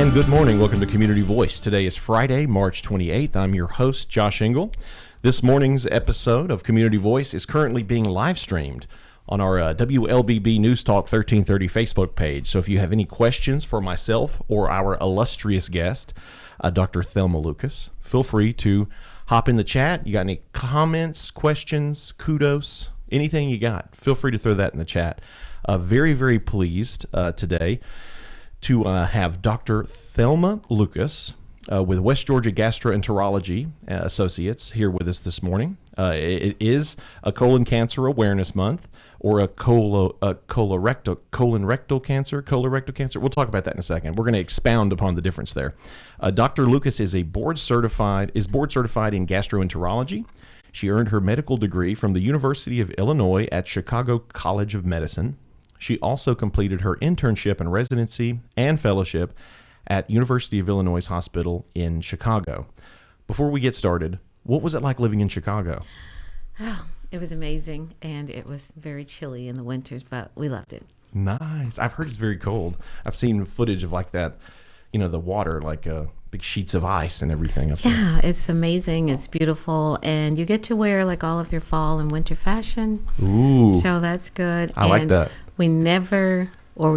And good morning. Welcome to Community Voice. Today is Friday, March 28th. I'm your host, Josh Engel. This morning's episode of Community Voice is currently being live streamed on our WLBB News Talk 1330 Facebook page. So if you have any questions for myself or our illustrious guest, Dr. Thelma Lucas, feel free to hop in the chat. You got any comments, questions, kudos, anything you got, feel free to throw that in the chat. Very, very pleased today to have Dr. Thelma Lucas with West Georgia Gastroenterology Associates here with us this morning. It is a colon cancer awareness month, or a colorectal cancer. We'll talk about that in a second. We're going to expound upon the difference there. Dr. Lucas is board certified in gastroenterology. She earned her medical degree from the University of Illinois at Chicago College of Medicine. She also completed her internship and residency and fellowship at University of Illinois Hospital in Chicago. Before we get started, what was it like living in Chicago? Oh, it was amazing, and it was very chilly in the winters, but we loved it. Nice. I've heard it's very cold. I've seen footage of like that, the water, like big sheets of ice and everything up there. Yeah, it's amazing. It's beautiful, and you get to wear like all of your fall and winter fashion. Ooh. So that's good. I like that. We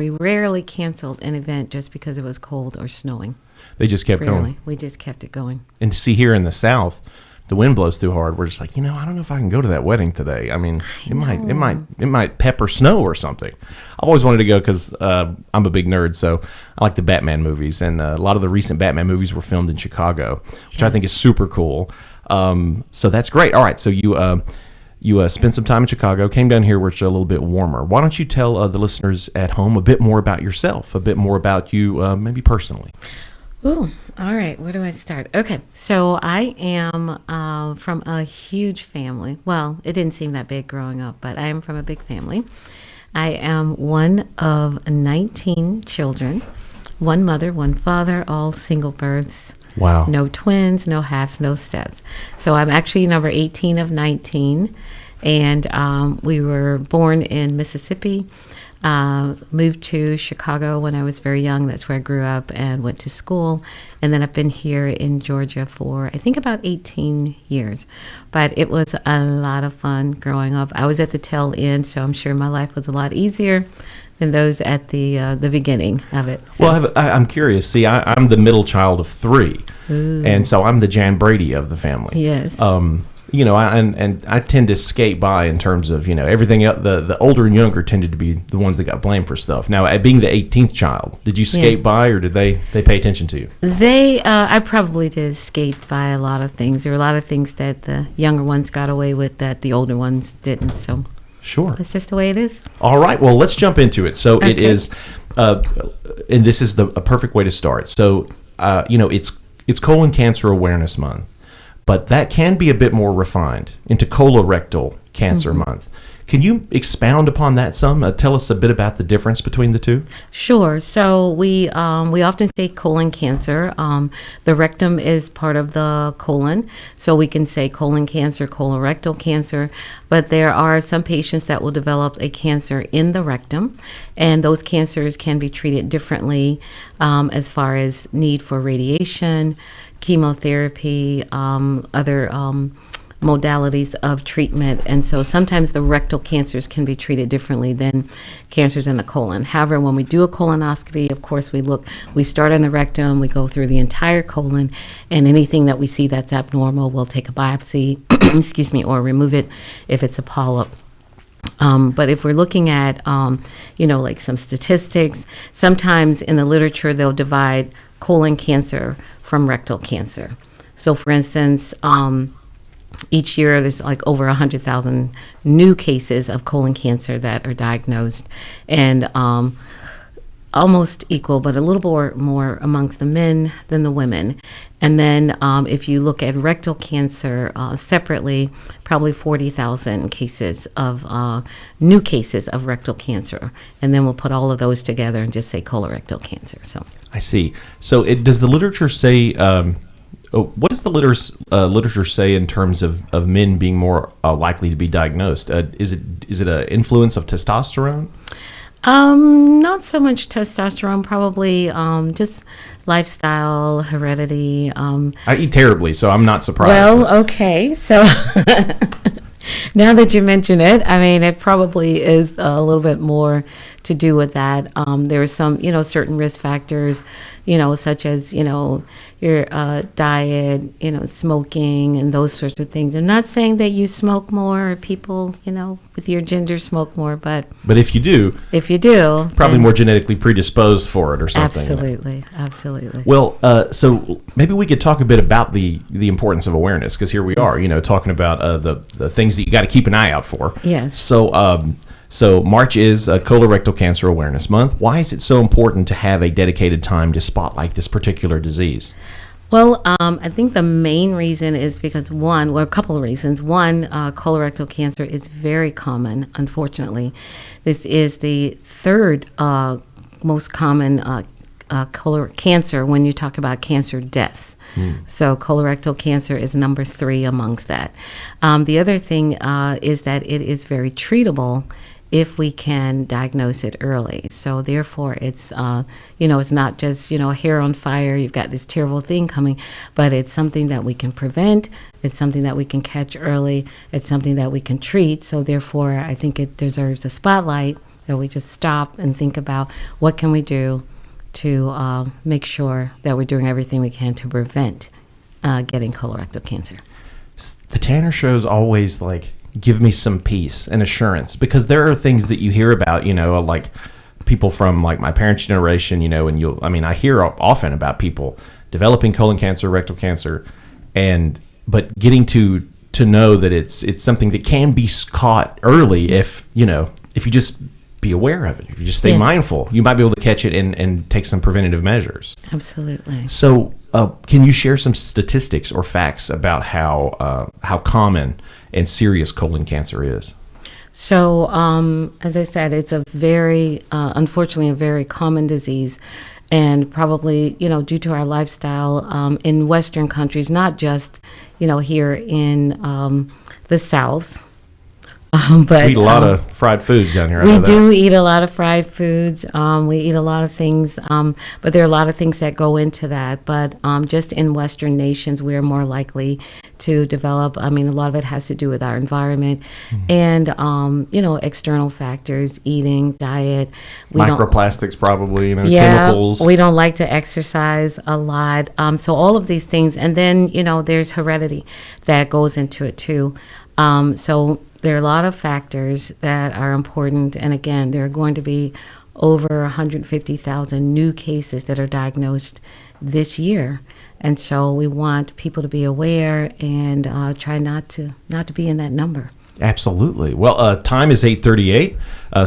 rarely canceled an event just because it was cold or snowing. They just kept going. We just kept it going. And to see here in the South, the wind blows too hard. We're just like, I don't know if I can go to that wedding today. I mean, it might pepper snow or something. I always wanted to go because I'm a big nerd, so I like the Batman movies, and a lot of the recent Batman movies were filmed in Chicago, which I think is super cool. So that's great. All right, so you spent some time in Chicago, came down here where it's a little bit warmer. Why don't you tell the listeners at home a bit more about yourself, a bit more about you, maybe personally? Ooh, all right. Where do I start? Okay, so I am from a huge family. Well, it didn't seem that big growing up, but I am from a big family. I am one of 19 children, one mother, one father, all single births. Wow. No twins, no halves, no steps. So I'm actually number 18 of 19, and we were born in Mississippi. Moved to Chicago when I was very young. That's where I grew up and went to school. And then I've been here in Georgia for, I think, about 18 years. But it was a lot of fun growing up. I was at the tail end, so I'm sure my life was a lot easier than those at the beginning of it. So. Well, I'm curious. See, I'm the middle child of three. Ooh. And so I'm the Jan Brady of the family. Yes. I tend to skate by in terms of, everything else. The older and younger tended to be the ones that got blamed for stuff. Now, at being the 18th child, did you skate by, or did they pay attention to you? I probably did skate by a lot of things. There were a lot of things that the younger ones got away with that the older ones didn't. So sure. That's just the way it is. All right. Well, let's jump into it. So It is, and this is a perfect way to start. So, it's Colon Cancer Awareness Month. But that can be a bit more refined into colorectal cancer month. Can you expound upon that some? Tell us a bit about the difference between the two. Sure. So we often say colon cancer. The rectum is part of the colon, so we can say colon cancer, colorectal cancer. But there are some patients that will develop a cancer in the rectum, and those cancers can be treated differently as far as need for radiation, chemotherapy, other modalities of treatment. And so sometimes the rectal cancers can be treated differently than cancers in the colon. However, when we do a colonoscopy, of course, we start in the rectum, we go through the entire colon, and anything that we see that's abnormal, we'll take a biopsy, or remove it if it's a polyp. But if we're looking at, like some statistics, sometimes in the literature, they'll divide colon cancer from rectal cancer. So for instance, each year there's like over 100,000 new cases of colon cancer that are diagnosed, and almost equal, but a little more amongst the men than the women. And then if you look at rectal cancer separately, probably 40,000 cases of new cases of rectal cancer. And then we'll put all of those together and just say colorectal cancer. So I see. So does the literature say, what does the literature say in terms of men being more likely to be diagnosed? Is it an influence of testosterone? Not so much testosterone, probably just lifestyle, heredity. I eat terribly, so I'm not surprised. Well, okay, so now that you mention it, I mean, it probably is a little bit more to do with that. There are some, certain risk factors, such as, your diet, smoking and those sorts of things. I'm not saying that you smoke more or people, with your gender smoke more, but if you do, then probably more genetically predisposed for it or something. Absolutely. Well, so maybe we could talk a bit about the importance of awareness, because here we are, talking about the things that you got to keep an eye out for. Yes. So March is Colorectal Cancer Awareness Month. Why is it so important to have a dedicated time to spotlight this particular disease? Well, I think the main reason is because a couple of reasons. One, colorectal cancer is very common, unfortunately. This is the third most common cancer when you talk about cancer deaths. So colorectal cancer is number 3 amongst that. The other thing is that it is very treatable if we can diagnose it early. So therefore it's, it's not just, hair on fire, you've got this terrible thing coming, but it's something that we can prevent. It's something that we can catch early. It's something that we can treat. So therefore, I think it deserves a spotlight, that we just stop and think about what can we do to make sure that we're doing everything we can to prevent getting colorectal cancer. The Tanner Show's always give me some peace and assurance, because there are things that you hear about, like people from my parents' generation, and I hear often about people developing colon cancer, rectal cancer, but getting to know that it's something that can be caught early if you just be aware of it. If you just stay mindful, you might be able to catch it and take some preventative measures. Absolutely. So can you share some statistics or facts about how common and serious colon cancer is? So, as I said, it's a very, unfortunately, a very common disease, and probably, due to our lifestyle in Western countries, not just, here in the South. But we eat a lot of fried foods down here. We do eat a lot of fried foods. We eat a lot of things, but there are a lot of things that go into that. But just in Western nations, we are more likely to develop. A lot of it has to do with our environment and, external factors, eating, diet. Microplastics probably, chemicals. We don't like to exercise a lot. So all of these things. And then, there's heredity that goes into it too. So there are a lot of factors that are important. And again, there are going to be over 150,000 new cases that are diagnosed this year. And so we want people to be aware and try not to be in that number. Absolutely. Well, time is 8:38,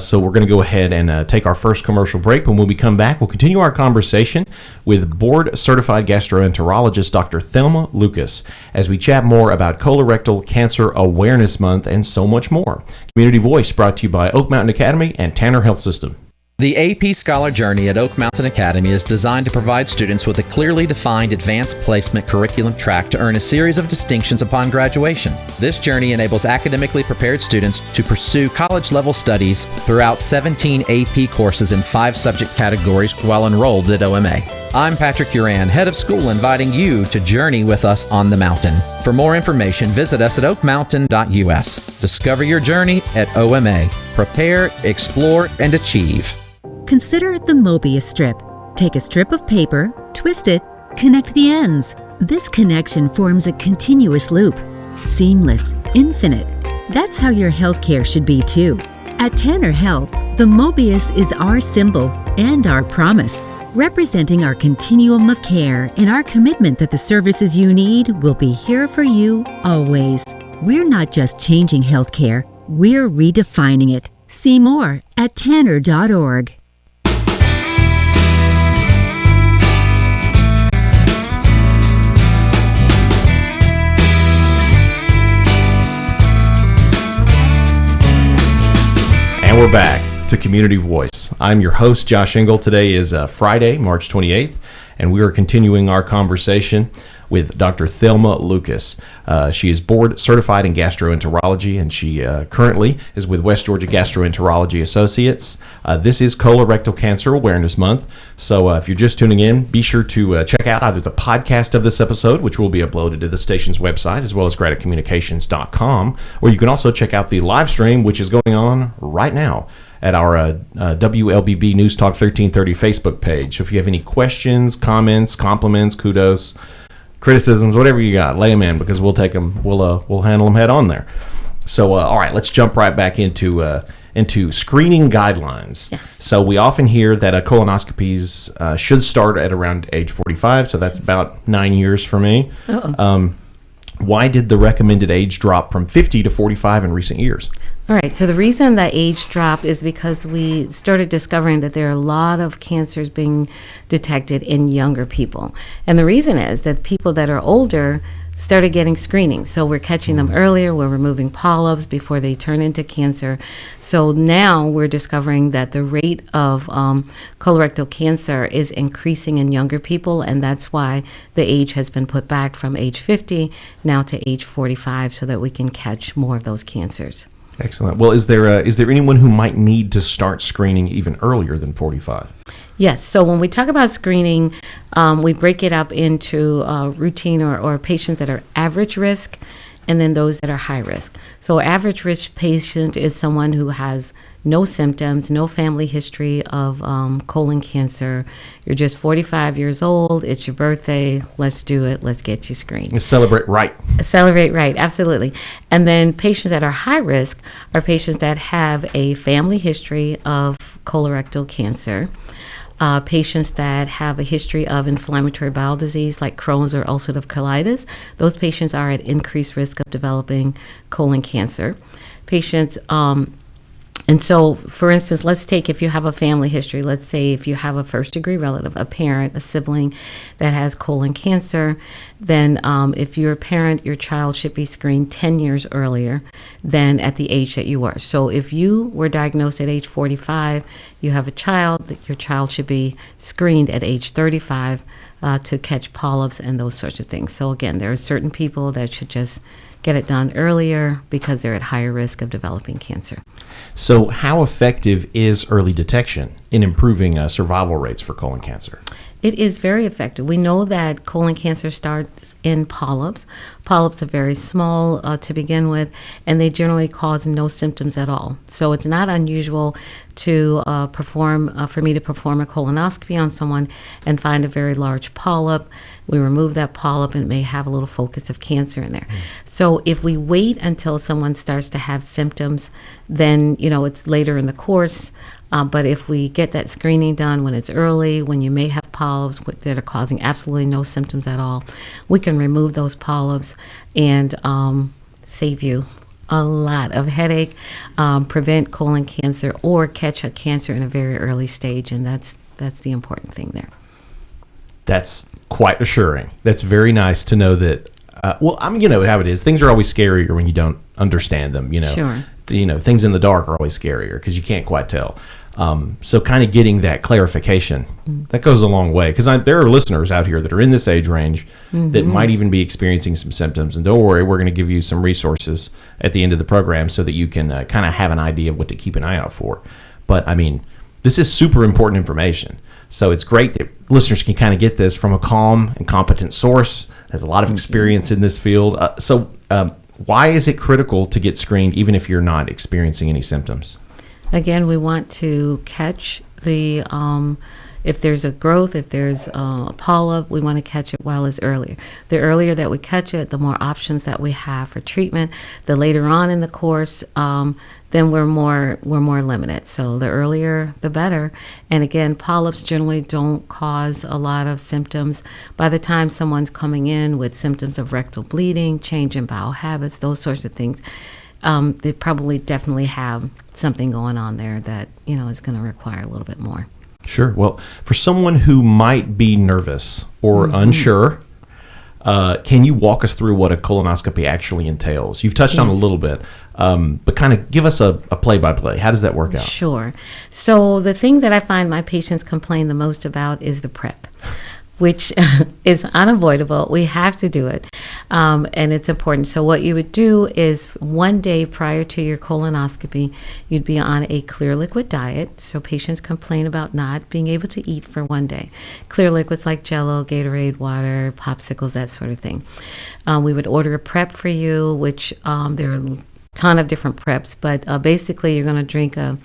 so we're going to go ahead and take our first commercial break. And when we come back, we'll continue our conversation with board-certified gastroenterologist Dr. Thelma Lucas as we chat more about Colorectal Cancer Awareness Month and so much more. Community Voice brought to you by Oak Mountain Academy and Tanner Health System. The AP Scholar Journey at Oak Mountain Academy is designed to provide students with a clearly defined advanced placement curriculum track to earn a series of distinctions upon graduation. This journey enables academically prepared students to pursue college-level studies throughout 17 AP courses in 5 subject categories while enrolled at OMA. I'm Patrick Uran, head of school, inviting you to journey with us on the mountain. For more information, visit us at oakmountain.us. Discover your journey at OMA. Prepare, explore, and achieve. Consider the Mobius strip. Take a strip of paper, twist it, connect the ends. This connection forms a continuous loop. Seamless, infinite. That's how your healthcare should be too. At Tanner Health, the Mobius is our symbol and our promise, representing our continuum of care and our commitment that the services you need will be here for you always. We're not just changing healthcare, we're redefining it. See more at tanner.org. And we're back to Community Voice. I'm your host, Josh Engel. Today is Friday, March 28th, and we are continuing our conversation with Dr. Thelma Lucas. She is board certified in gastroenterology, and she currently is with West Georgia Gastroenterology Associates. This is Colorectal Cancer Awareness Month, so if you're just tuning in, be sure to check out either the podcast of this episode, which will be uploaded to the station's website, as well as gradicommunications.com, or you can also check out the live stream, which is going on right now at our WLBB News Talk 1330 Facebook page. So if you have any questions, comments, compliments, kudos, criticisms, whatever you got, lay them in, because we'll take them. We'll handle them head on there. So all right, let's jump right back into screening guidelines. Yes. So we often hear that colonoscopies should start at around age 45. So that's about 9 years for me. Why did the recommended age drop from 50 to 45 in recent years? All right, so the reason that age dropped is because we started discovering that there are a lot of cancers being detected in younger people. And the reason is that people that are older started getting screening. So we're catching them earlier, we're removing polyps before they turn into cancer. So now we're discovering that the rate of colorectal cancer is increasing in younger people, and that's why the age has been put back from age 50 now to age 45 so that we can catch more of those cancers. Excellent. Well, is there anyone who might need to start screening even earlier than 45? Yes. So when we talk about screening, we break it up into routine or patients that are average risk and then those that are high risk. So average risk patient is someone who has no symptoms, no family history of colon cancer. You're just 45 years old. It's your birthday. Let's do it. Let's get you screened. Celebrate right. Celebrate right. Absolutely. And then patients that are high risk are patients that have a family history of colorectal cancer. Patients that have a history of inflammatory bowel disease like Crohn's or ulcerative colitis, those patients are at increased risk of developing colon cancer. Patients, and so, for instance, let's take if you have a family history, let's say if you have a first-degree relative, a parent, a sibling that has colon cancer, then if you're a parent, your child should be screened 10 years earlier than at the age that you were. So if you were diagnosed at age 45, you have a child, your child should be screened at age 35 to catch polyps and those sorts of things. So again, there are certain people that should just get it done earlier because they're at higher risk of developing cancer. So how effective is early detection in improving survival rates for colon cancer? It is very effective. We know that colon cancer starts in polyps. Polyps are very small to begin with, and they generally cause no symptoms at all. So it's not unusual to for me to perform a colonoscopy on someone and find a very large polyp. We remove that polyp and it may have a little focus of cancer in there. So if we wait until someone starts to have symptoms, then it's later in the course. But if we get that screening done when it's early, when you may have polyps that are causing absolutely no symptoms at all, we can remove those polyps and save you a lot of headache, prevent colon cancer, or catch a cancer in a very early stage, and that's the important thing there. That's quite assuring. That's very nice to know that. You know how it is. Things are always scarier when you don't understand them. Sure. Things in the dark are always scarier because you can't quite tell. So kind of getting that clarification, that goes a long way. Because there are listeners out here that are in this age range that might even be experiencing some symptoms. And don't worry, we're going to give you some resources at the end of the program so that you can kind of have an idea of what to keep an eye out for. But, this is super important information. So it's great that listeners can kind of get this from a calm and competent source, has a lot of experience in this field. Why is it critical to get screened even if you're not experiencing any symptoms? Again, we want to catch the, if there's a growth, if there's a polyp, we want to catch it while it's earlier. The earlier that we catch it, the more options that we have for treatment. The later on in the course, then we're more limited. So the earlier, the better. And again, polyps generally don't cause a lot of symptoms. By the time someone's coming in with symptoms of rectal bleeding, change in bowel habits, those sorts of things, they probably definitely have something going on there that is going to require a little bit more. Sure. Well, for someone who might be nervous or unsure, can you walk us through what a colonoscopy actually entails? You've touched on a little bit, but kind of give us a play-by-play. How does that work out? Sure. So the thing that I find my patients complain the most about is the prep. which is unavoidable. We have to do it, and it's important. So what you would do is 1 day prior to your colonoscopy, you'd be on a clear liquid diet. So patients complain about not being able to eat for 1 day. Clear liquids like Jell-O, Gatorade, water, popsicles, that sort of thing. We would order a prep for you, which there are a ton of different preps, but basically you're going to drink a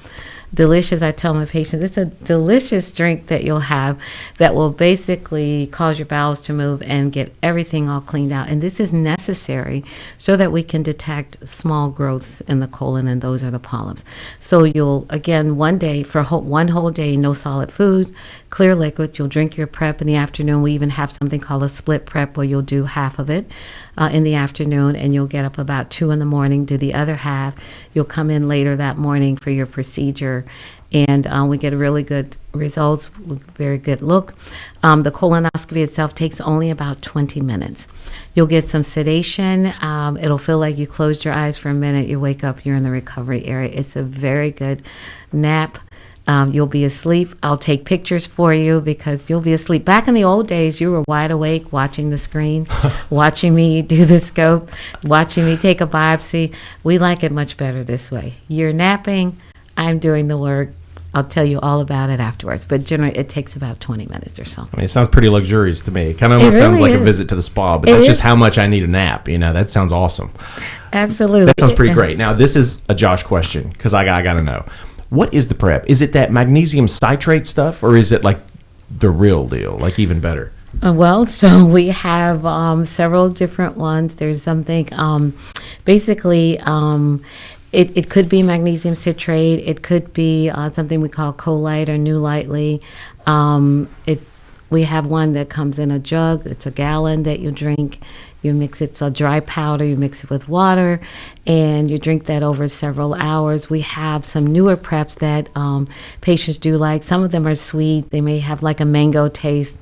delicious, I tell my patients, it's a delicious drink that you'll have that will basically cause your bowels to move and get everything all cleaned out. And this is necessary so that we can detect small growths in the colon, and those are the polyps. So you'll, again, 1 day, for one whole day, no solid food, clear liquid. You'll drink your prep in the afternoon. We even have something called a split prep where you'll do half of it in the afternoon, and you'll get up about 2 in the morning, do the other half. You'll come in later that morning for your procedure, and we get really good results, very good look. The colonoscopy itself takes only about 20 minutes. You'll get some sedation. It'll feel like you closed your eyes for a minute. You wake up, you're in the recovery area. It's a very good nap. You'll be asleep. I'll take pictures for you because you'll be asleep. Back in the old days, you were wide awake watching the screen, watching me do the scope, watching me take a biopsy. We like it much better this way. You're napping, I'm doing the work. I'll tell you all about it afterwards. But generally, it takes about 20 minutes or so. I mean, it sounds pretty luxurious to me. It kind of almost sounds like a visit to the spa, but that's just how much I need a nap. You know, that sounds awesome. Absolutely. That sounds pretty great. Now, this is a Josh question because I got to know. What is the prep? Is it that magnesium citrate stuff, or is it like the real deal, like even better? Well, so we have several different ones. There's something, basically, it could be magnesium citrate. It could be something we call Colite or New Lightly. We have one that comes in a jug. It's a gallon that you drink. You mix it, it's a dry powder, you mix it with water, and you drink that over several hours. We have some newer preps that patients do like. Some of them are sweet. They may have like a mango taste.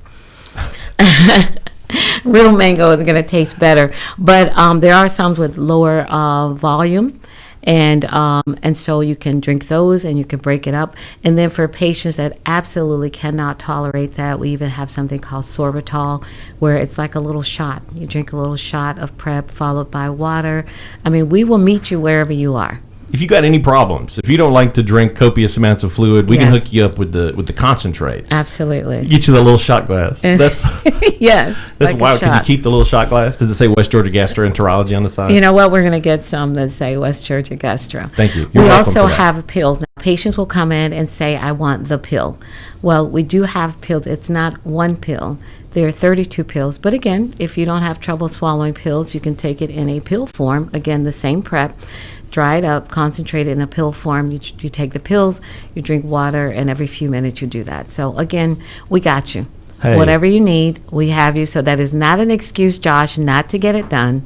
Real mango is going to taste better. But there are some with lower volume. And so you can drink those and you can break it up. And then for patients that absolutely cannot tolerate that, we even have something called sorbitol, where it's like a little shot. You drink a little shot of prep followed by water. I mean, we will meet you wherever you are. If you got any problems, if you don't like to drink copious amounts of fluid, we can hook you up with the concentrate. Absolutely. Get you the little shot glass. That's yes. That's like wild. Can you keep the little shot glass? Does it say West Georgia Gastroenterology on the side? You know what? We're going to get some that say West Georgia Gastro. Thank you. We also have pills. Now, patients will come in and say, I want the pill. Well, we do have pills. It's not one pill. There are 32 pills. But again, if you don't have trouble swallowing pills, you can take it in a pill form. Again, the same prep. Dry it up, concentrate it in a pill form. You take the pills, you drink water, and every few minutes you do that. So again, we got you. Hey. Whatever you need, we have you. So that is not an excuse, Josh, not to get it done.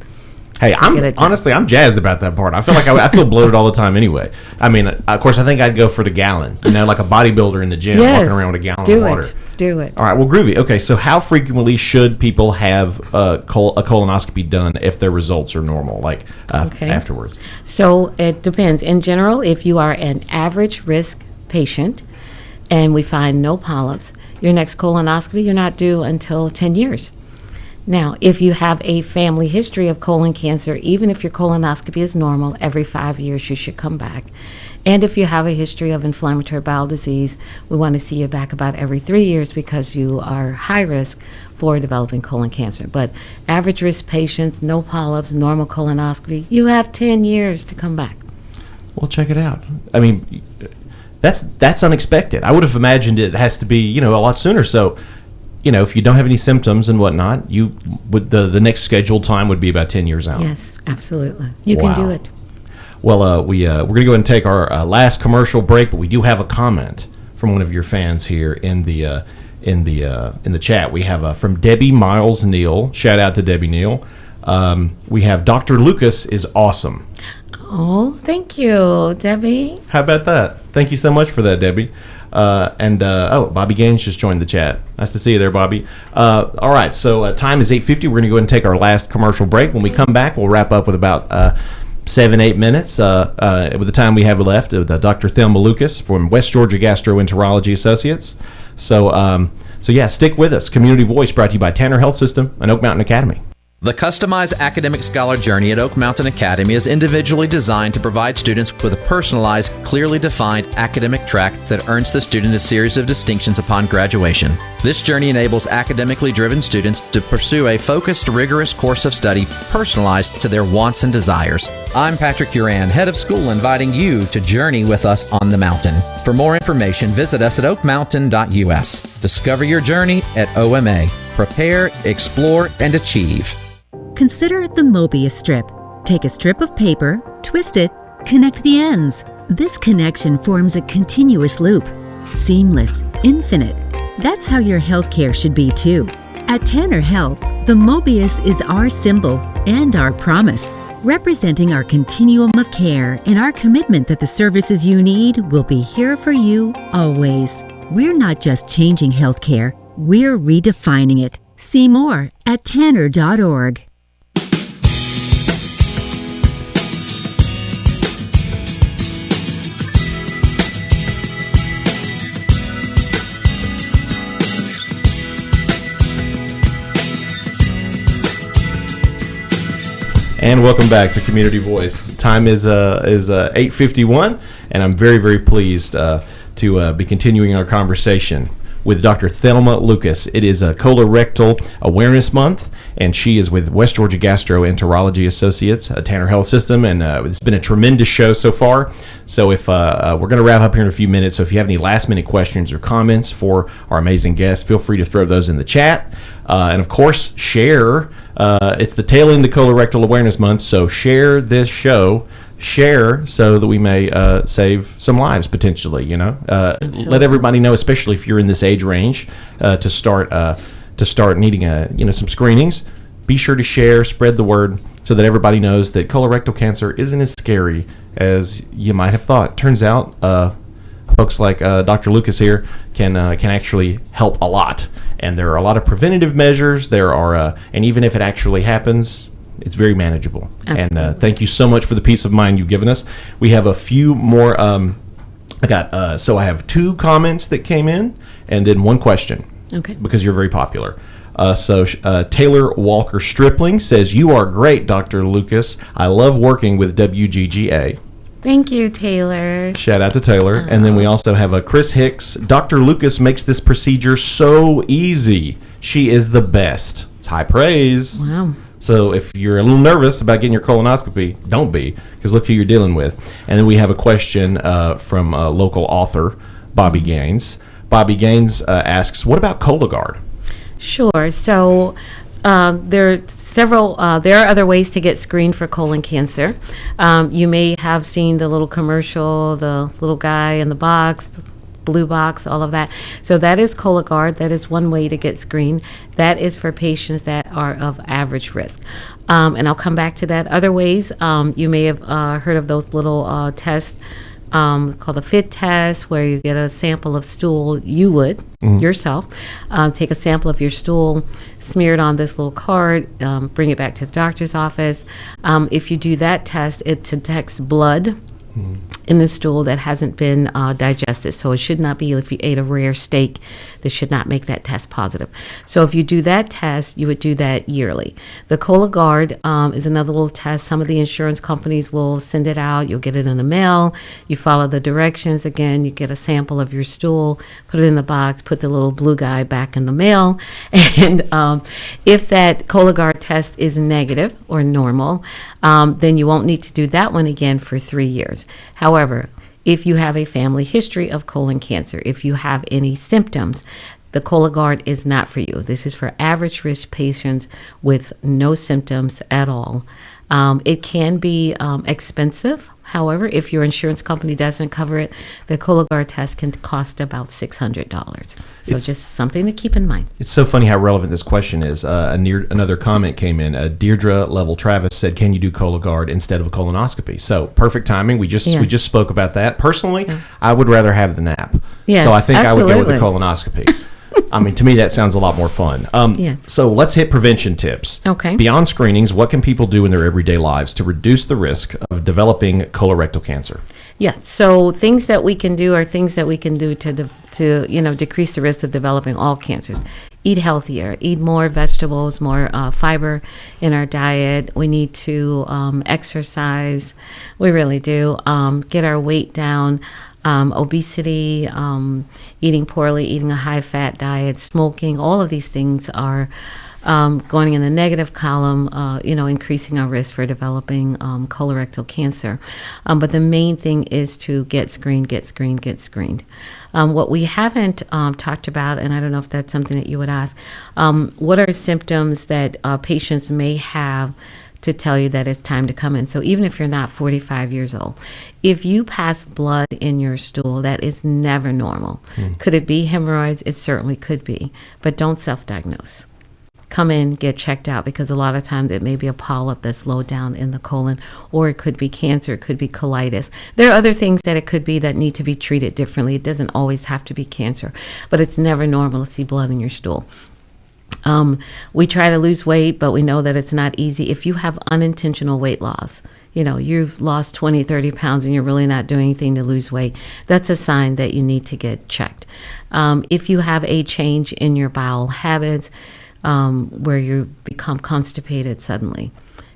Hey, I'm jazzed about that part. I feel like I feel bloated all the time anyway. I mean, of course, I think I'd go for the gallon, like a bodybuilder in the gym walking around with a gallon of water. Do it. All right, well, groovy. Okay, so how frequently should people have a colonoscopy done if their results are normal, afterwards? So it depends. In general, if you are an average risk patient and we find no polyps, your next colonoscopy, you're not due until 10 years. Now, if you have a family history of colon cancer, even if your colonoscopy is normal, every 5 years you should come back. And if you have a history of inflammatory bowel disease, we want to see you back about every 3 years because you are high risk for developing colon cancer. But average risk patients, no polyps, normal colonoscopy, you have 10 years to come back. Well, check it out. I mean, that's unexpected. I would have imagined it has to be, a lot sooner. So, if you don't have any symptoms and whatnot, you would the next scheduled time would be about 10 years out. Yes, absolutely. You can do it. Well, we're going to go ahead and take our last commercial break, but we do have a comment from one of your fans here in the chat. We have from Debbie Miles Neal. Shout out to Debbie Neal. We have Dr. Lucas is awesome. Oh, thank you, Debbie. How about that? Thank you so much for that, Debbie. Bobby Gaines just joined the chat. Nice to see you there, Bobby. All right, so time is 8:50. We're going to go ahead and take our last commercial break. When we come back, we'll wrap up with about 7-8 minutes with the time we have left with Dr. Thelma Lucas from West Georgia Gastroenterology Associates. So yeah, stick with us. Community Voice brought to you by Tanner Health System and Oak Mountain Academy. The customized academic scholar journey at Oak Mountain Academy is individually designed to provide students with a personalized, clearly defined academic track that earns the student a series of distinctions upon graduation. This journey enables academically driven students to pursue a focused, rigorous course of study personalized to their wants and desires. I'm Patrick Uran, head of school, inviting you to journey with us on the mountain. For more information, visit us at oakmountain.us. Discover your journey at OMA. Prepare, explore, and achieve. Consider the Mobius strip. Take a strip of paper, twist it, connect the ends. This connection forms a continuous loop. Seamless, infinite. That's how your healthcare should be too. At Tanner Health, the Mobius is our symbol and our promise, representing our continuum of care and our commitment that the services you need will be here for you always. We're not just changing healthcare, we're redefining it. See more at tanner.org. And welcome back to Community Voice. Time is 8:51, and I'm very, very pleased to be continuing our conversation with Dr. Thelma Lucas. It is a colorectal awareness month, and she is with West Georgia Gastroenterology Associates, a Tanner Health System, and it's been a tremendous show so far. So if we're going to wrap up here in a few minutes, so if you have any last-minute questions or comments for our amazing guests, feel free to throw those in the chat. And of course, share. It's the tail end of Colorectal Awareness Month, so share this show. Share so that we may save some lives potentially. Let everybody know, especially if you're in this age range, to start needing some screenings. Be sure to share, spread the word, so that everybody knows that colorectal cancer isn't as scary as you might have thought. Turns out, folks like Dr. Lucas here can actually help a lot, and there are a lot of preventative measures. There are, and even if it actually happens, it's very manageable. Absolutely. And thank you so much for the peace of mind you've given us. We have a few more. I have 2 comments that came in, and then 1 question. Okay. Because you're very popular. Taylor Walker Stripling says, "You are great, Dr. Lucas. I love working with WGGA." Thank you, Taylor. Shout out to Taylor. And then we also have Chris Hicks. "Dr. Lucas makes this procedure so easy. She is the best." It's high praise. Wow. So if you're a little nervous about getting your colonoscopy, don't be, because look who you're dealing with. And then we have a question from local author Bobby Gaines. Bobby Gaines asks, "What about Cologuard?" Sure. So there are several. There are other ways to get screened for colon cancer. You may have seen the little commercial, the little guy in the box, the blue box, all of that. So that is Cologuard. That is one way to get screened. That is for patients that are of average risk. And I'll come back to that. Other ways, you may have heard of those little tests called the FIT test, where you get a sample of stool. You would yourself take a sample of your stool, smear it on this little card, bring it back to the doctor's office. If you do that test, it detects blood in the stool that hasn't been digested. So it should not be, if you ate a rare steak, this should not make that test positive. So if you do that test, you would do that yearly. The Cologuard is another little test. Some of the insurance companies will send it out. You'll get it in the mail. You follow the directions. Again, you get a sample of your stool, put it in the box, put the little blue guy back in the mail. And if that Cologuard test is negative or normal, then you won't need to do that one again for 3 years. However, if you have a family history of colon cancer, if you have any symptoms, the Cologuard is not for you. This is for average risk patients with no symptoms at all. It can be expensive. However, if your insurance company doesn't cover it, the Cologuard test can cost about $600. So just something to keep in mind. It's so funny how relevant this question is. Another comment came in. Deirdre Level Travis said, "Can you do Cologuard instead of a colonoscopy?" So perfect timing. We just spoke about that. Personally, I would rather have the nap. Yes, so I think absolutely. I would go with the colonoscopy. I mean, to me, that sounds a lot more fun. Yes. So let's hit prevention tips. Okay. Beyond screenings, what can people do in their everyday lives to reduce the risk of developing colorectal cancer? Yeah. So things that we can do are things that we can do to decrease the risk of developing all cancers. Eat healthier. Eat more vegetables, more fiber in our diet. We need to exercise. We really do. Get our weight down. Obesity, eating poorly, eating a high-fat diet, smoking, all of these things are going in the negative column, increasing our risk for developing colorectal cancer. But the main thing is to get screened. What we haven't talked about, and I don't know if that's something that you would ask, what are symptoms that patients may have to tell you that it's time to come in? So even if you're not 45 years old, if you pass blood in your stool, that is never normal. Could it be hemorrhoids? It certainly could be, but don't self-diagnose. Come in, get checked out, because a lot of times it may be a polyp that's low down in the colon, or it could be cancer, it could be colitis. There are other things that it could be that need to be treated differently. It doesn't always have to be cancer, but it's never normal to see blood in your stool. We try to lose weight, but we know that it's not easy. If you have unintentional weight loss, you've lost 20, 30 pounds and you're really not doing anything to lose weight, that's a sign that you need to get checked. If you have a change in your bowel habits, where you become constipated suddenly,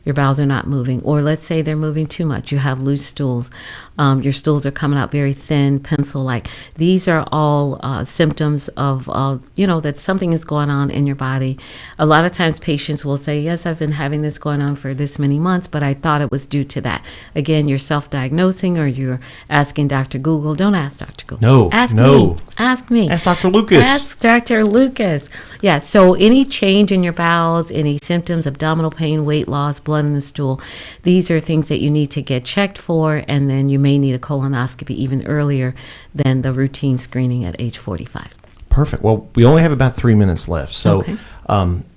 your bowels are not moving, or let's say they're moving too much, you have loose stools, your stools are coming out very thin, pencil-like. These are all symptoms of, that something is going on in your body. A lot of times patients will say, yes, I've been having this going on for this many months, but I thought it was due to that. Again, you're self-diagnosing, or you're asking Dr. Google. Don't ask Dr. Google. No. Ask me. Ask Dr. Lucas. Ask Dr. Lucas. Yeah, so any change in your bowels, any symptoms, abdominal pain, weight loss, blood in the stool, these are things that you need to get checked for, and then you may need a colonoscopy even earlier than the routine screening at age 45. Perfect. Well, we only have about 3 minutes left. So Okay.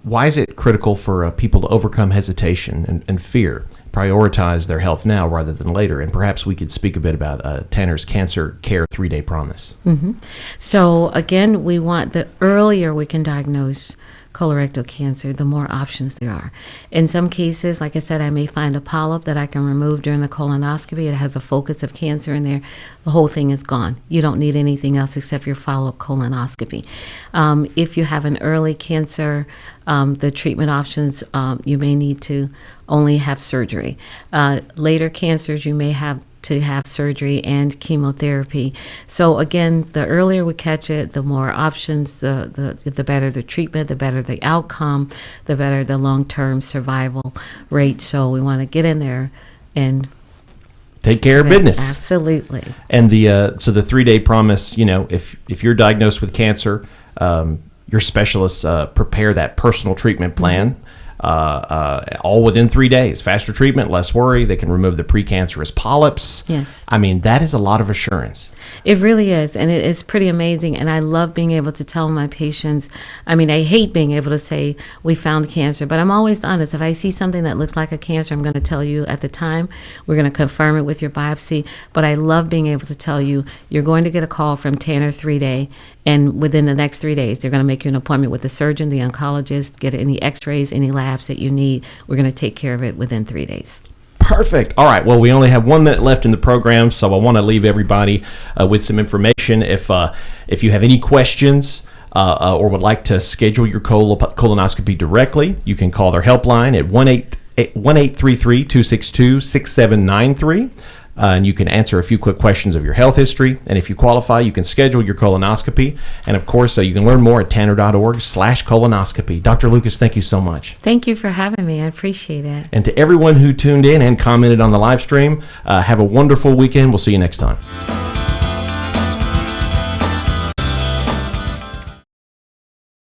Why is it critical for people to overcome hesitation and fear, prioritize their health now rather than later? And perhaps we could speak a bit about Tanner's Cancer Care 3-Day Promise. So again, we want the earlier we can diagnose colorectal cancer, the more options there are. In some cases, like I said, I may find a polyp that I can remove during the colonoscopy. It has a focus of cancer in there. The whole thing is gone. You don't need anything else except your follow-up colonoscopy. If you have an early cancer, the treatment options, you may need to only have surgery. Later cancers, you may have to have surgery and chemotherapy. So again, the earlier we catch it, the more options, the better the treatment, the better the outcome, the better the long-term survival rate. So we want to get in there and take care of business. Absolutely. And the 3-day promise, if you're diagnosed with cancer, your specialists prepare that personal treatment plan. All within 3 days. Faster treatment, less worry. They can remove the precancerous polyps. Yes. I mean, that is a lot of assurance. It really is, and it is pretty amazing, and I love being able to tell my patients. I mean, I hate being able to say we found cancer, but I'm always honest. If I see something that looks like a cancer, I'm going to tell you at the time. We're going to confirm it with your biopsy, but I love being able to tell you you're going to get a call from Tanner 3-Day, and within the next 3 days, they're going to make you an appointment with the surgeon, the oncologist, get any x-rays, any labs that you need. We're going to take care of it within 3 days. Perfect. All right. Well, we only have 1 minute left in the program, so I want to leave everybody with some information. If you have any questions or would like to schedule your colonoscopy directly, you can call their helpline at 1-833-262-6793. And you can answer a few quick questions of your health history. And if you qualify, you can schedule your colonoscopy. And of course, you can learn more at tanner.org/colonoscopy. Dr. Lucas, thank you so much. Thank you for having me. I appreciate it. And to everyone who tuned in and commented on the live stream, have a wonderful weekend. We'll see you next time.